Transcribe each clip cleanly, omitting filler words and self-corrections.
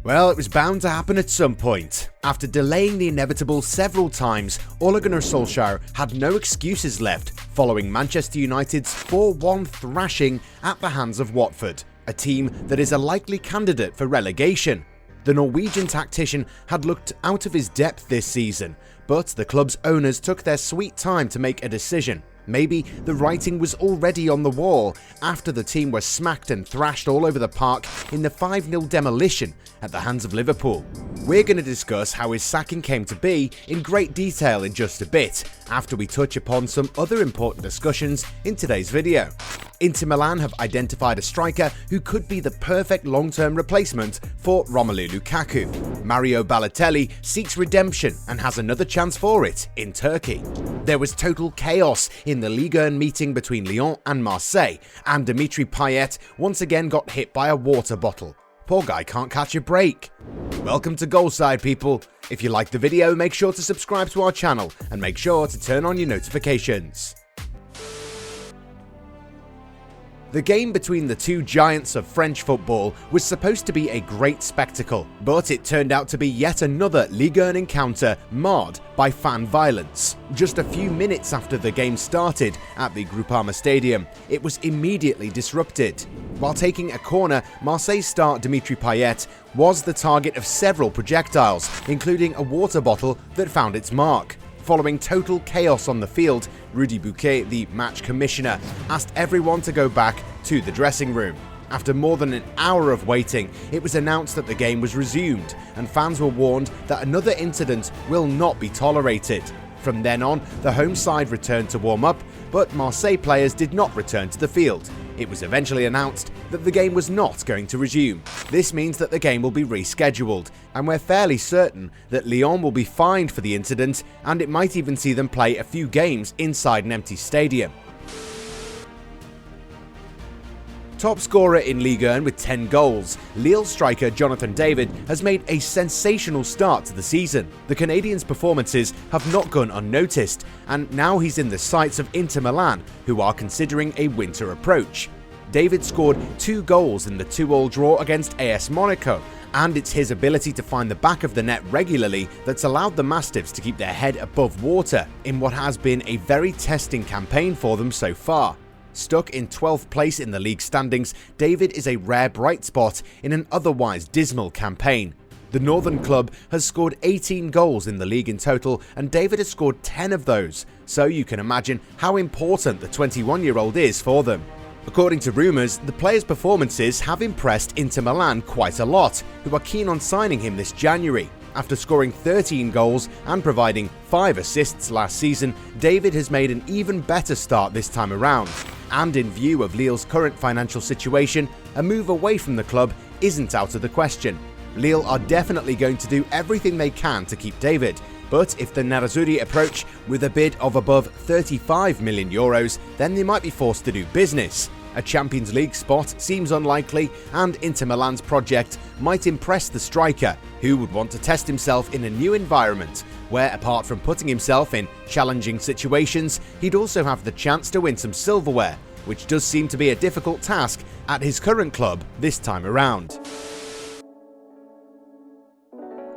Well, it was bound to happen at some point. After delaying the inevitable several times, Ole Gunnar Solskjaer had no excuses left following Manchester United's 4-1 thrashing at the hands of Watford, a team that is a likely candidate for relegation. The Norwegian tactician had looked out of his depth this season, but the club's owners took their sweet time to make a decision. Maybe the writing was already on the wall after the team were smacked and thrashed all over the park in the 5-0 demolition at the hands of Liverpool. We're going to discuss how his sacking came to be in great detail in just a bit, after we touch upon some other important discussions in today's video. Inter Milan have identified a striker who could be the perfect long-term replacement for Romelu Lukaku. Mario Balotelli seeks redemption and has another chance for it in Turkey. There was total chaos in the Ligue meeting between Lyon and Marseille, and Dimitri Payet once again got hit by a water bottle. Poor guy can't catch a break. Welcome to Goalside, people. If you liked the video, make sure to subscribe to our channel and make sure to turn on your notifications. The game between the two giants of French football was supposed to be a great spectacle, but it turned out to be yet another Ligue 1 encounter marred by fan violence. Just a few minutes after the game started at the Groupama Stadium, it was immediately disrupted. While taking a corner, Marseille star Dimitri Payet was the target of several projectiles, including a water bottle that found its mark. Following total chaos on the field, Rudy Bouquet, the match commissioner, asked everyone to go back to the dressing room. After more than an hour of waiting, it was announced that the game was resumed, and fans were warned that another incident will not be tolerated. From then on, the home side returned to warm up, but Marseille players did not return to the field. It was eventually announced that the game was not going to resume. This means that the game will be rescheduled, and we're fairly certain that Lyon will be fined for the incident, and it might even see them play a few games inside an empty stadium. Top scorer in Ligue 1 with 10 goals, Lille striker Jonathan David has made a sensational start to the season. The Canadian's performances have not gone unnoticed, and now he's in the sights of Inter Milan, who are considering a winter approach. David scored 2 goals in the 2-2 draw against AS Monaco, and it's his ability to find the back of the net regularly that's allowed the Mastiffs to keep their head above water in what has been a very testing campaign for them so far. Stuck in 12th place in the league standings, David is a rare bright spot in an otherwise dismal campaign. The Northern club has scored 18 goals in the league in total, and David has scored 10 of those, so you can imagine how important the 21-year-old is for them. According to rumours, the player's performances have impressed Inter Milan quite a lot, who are keen on signing him this January. After scoring 13 goals and providing 5 assists last season, David has made an even better start this time around. And in view of Lille's current financial situation, a move away from the club isn't out of the question. Lille are definitely going to do everything they can to keep David, but if the Nerazzurri approach with a bid of above €35 million, then they might be forced to do business. A Champions League spot seems unlikely, and Inter Milan's project might impress the striker, who would want to test himself in a new environment, where apart from putting himself in challenging situations, he'd also have the chance to win some silverware, which does seem to be a difficult task at his current club this time around.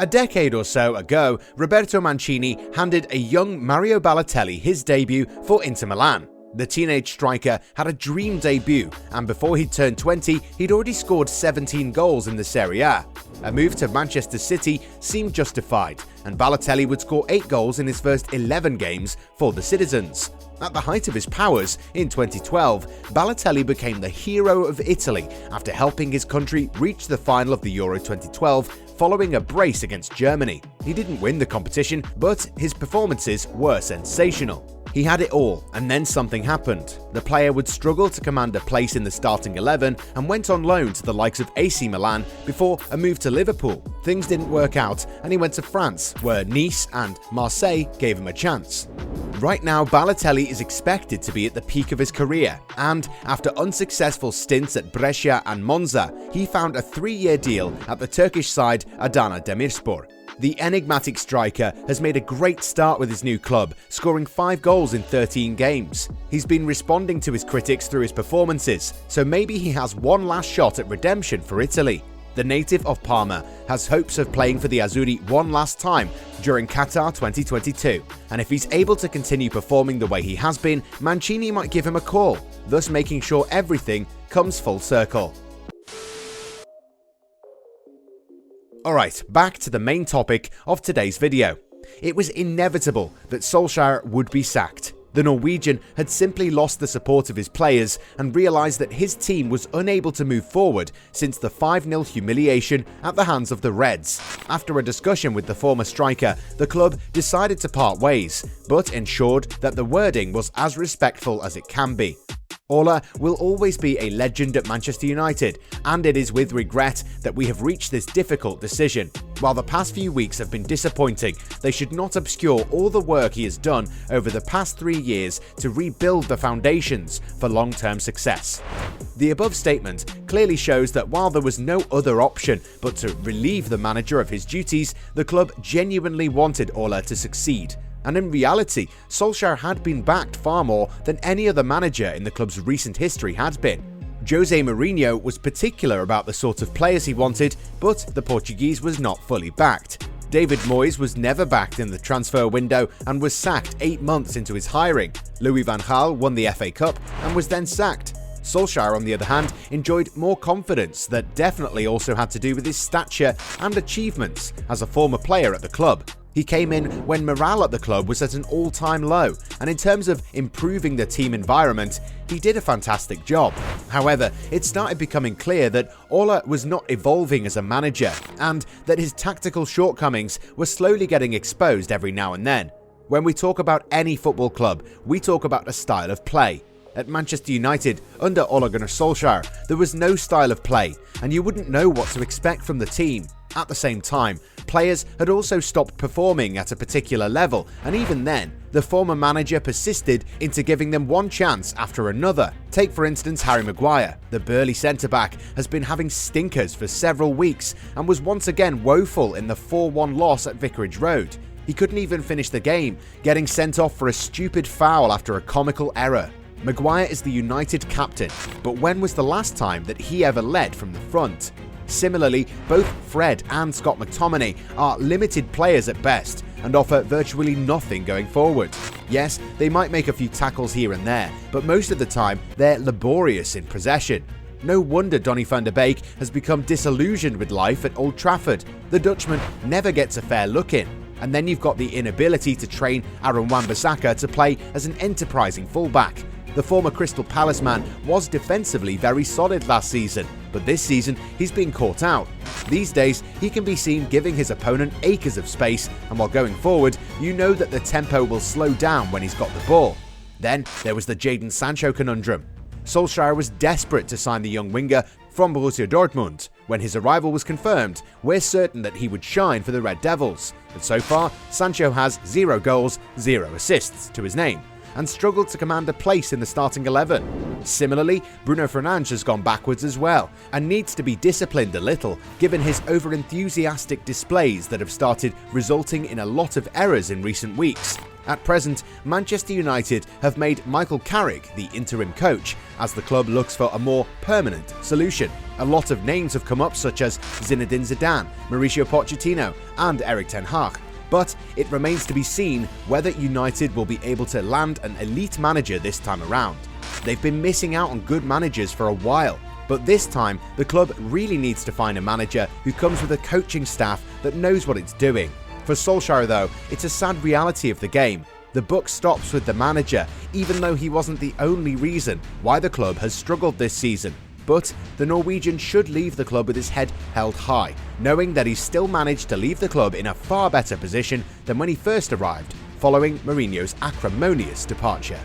A decade or so ago, Roberto Mancini handed a young Mario Balotelli his debut for Inter Milan. The teenage striker had a dream debut, and before he'd turned 20, he'd already scored 17 goals in the Serie A. A move to Manchester City seemed justified, and Balotelli would score 8 goals in his first 11 games for the Citizens. At the height of his powers, in 2012, Balotelli became the hero of Italy after helping his country reach the final of the Euro 2012 following a brace against Germany. He didn't win the competition, but his performances were sensational. He had it all, and then something happened. The player would struggle to command a place in the starting 11 and went on loan to the likes of AC Milan before a move to Liverpool. Things didn't work out, and he went to France, where Nice and Marseille gave him a chance. Right now, Balotelli is expected to be at the peak of his career, and after unsuccessful stints at Brescia and Monza, he found a 3-year deal at the Turkish side Adana Demirspor. The enigmatic striker has made a great start with his new club, scoring 5 goals in 13 games. He's been responding to his critics through his performances, so maybe he has one last shot at redemption for Italy. The native of Parma has hopes of playing for the Azzurri one last time during Qatar 2022, and if he's able to continue performing the way he has been, Mancini might give him a call, thus making sure everything comes full circle. Alright, back to the main topic of today's video. It was inevitable that Solskjaer would be sacked. The Norwegian had simply lost the support of his players and realised that his team was unable to move forward since the 5-0 humiliation at the hands of the Reds. After a discussion with the former striker, the club decided to part ways, but ensured that the wording was as respectful as it can be. Ole will always be a legend at Manchester United, and it is with regret that we have reached this difficult decision. While the past few weeks have been disappointing, they should not obscure all the work he has done over the past 3 years to rebuild the foundations for long-term success. The above statement clearly shows that while there was no other option but to relieve the manager of his duties, the club genuinely wanted Ole to succeed. And in reality, Solskjaer had been backed far more than any other manager in the club's recent history had been. Jose Mourinho was particular about the sort of players he wanted, but the Portuguese was not fully backed. David Moyes was never backed in the transfer window and was sacked 8 months into his hiring. Louis van Gaal won the FA Cup and was then sacked. Solskjaer, on the other hand, enjoyed more confidence that definitely also had to do with his stature and achievements as a former player at the club. He came in when morale at the club was at an all-time low, and in terms of improving the team environment, he did a fantastic job. However, it started becoming clear that Ole was not evolving as a manager, and that his tactical shortcomings were slowly getting exposed every now and then. When we talk about any football club, we talk about a style of play. At Manchester United, under Ole Gunnar Solskjaer, there was no style of play, and you wouldn't know what to expect from the team. At the same time, players had also stopped performing at a particular level, and even then, the former manager persisted into giving them one chance after another. Take for instance Harry Maguire. The burly centre-back has been having stinkers for several weeks and was once again woeful in the 4-1 loss at Vicarage Road. He couldn't even finish the game, getting sent off for a stupid foul after a comical error. Maguire is the United captain, but when was the last time that he ever led from the front? Similarly, both Fred and Scott McTominay are limited players at best and offer virtually nothing going forward. Yes, they might make a few tackles here and there, but most of the time they're laborious in possession. No wonder Donny van der Beek has become disillusioned with life at Old Trafford. The Dutchman never gets a fair look in. And then you've got the inability to train Aaron Wan-Bissaka to play as an enterprising fullback. The former Crystal Palace man was defensively very solid last season, but this season he's been caught out. These days, he can be seen giving his opponent acres of space, and while going forward, you know that the tempo will slow down when he's got the ball. Then there was the Jadon Sancho conundrum. Solskjaer was desperate to sign the young winger from Borussia Dortmund. When his arrival was confirmed, we're certain that he would shine for the Red Devils, but so far, Sancho has 0 goals, 0 assists to his name, and struggled to command a place in the starting 11. Similarly, Bruno Fernandes has gone backwards as well, and needs to be disciplined a little, given his over-enthusiastic displays that have started resulting in a lot of errors in recent weeks. At present, Manchester United have made Michael Carrick the interim coach, as the club looks for a more permanent solution. A lot of names have come up, such as Zinedine Zidane, Mauricio Pochettino, and Erik ten Hag. But it remains to be seen whether United will be able to land an elite manager this time around. They've been missing out on good managers for a while, but this time the club really needs to find a manager who comes with a coaching staff that knows what it's doing. For Solskjaer though, it's a sad reality of the game. The buck stops with the manager, even though he wasn't the only reason why the club has struggled this season. But the Norwegian should leave the club with his head held high, knowing that he's still managed to leave the club in a far better position than when he first arrived, following Mourinho's acrimonious departure.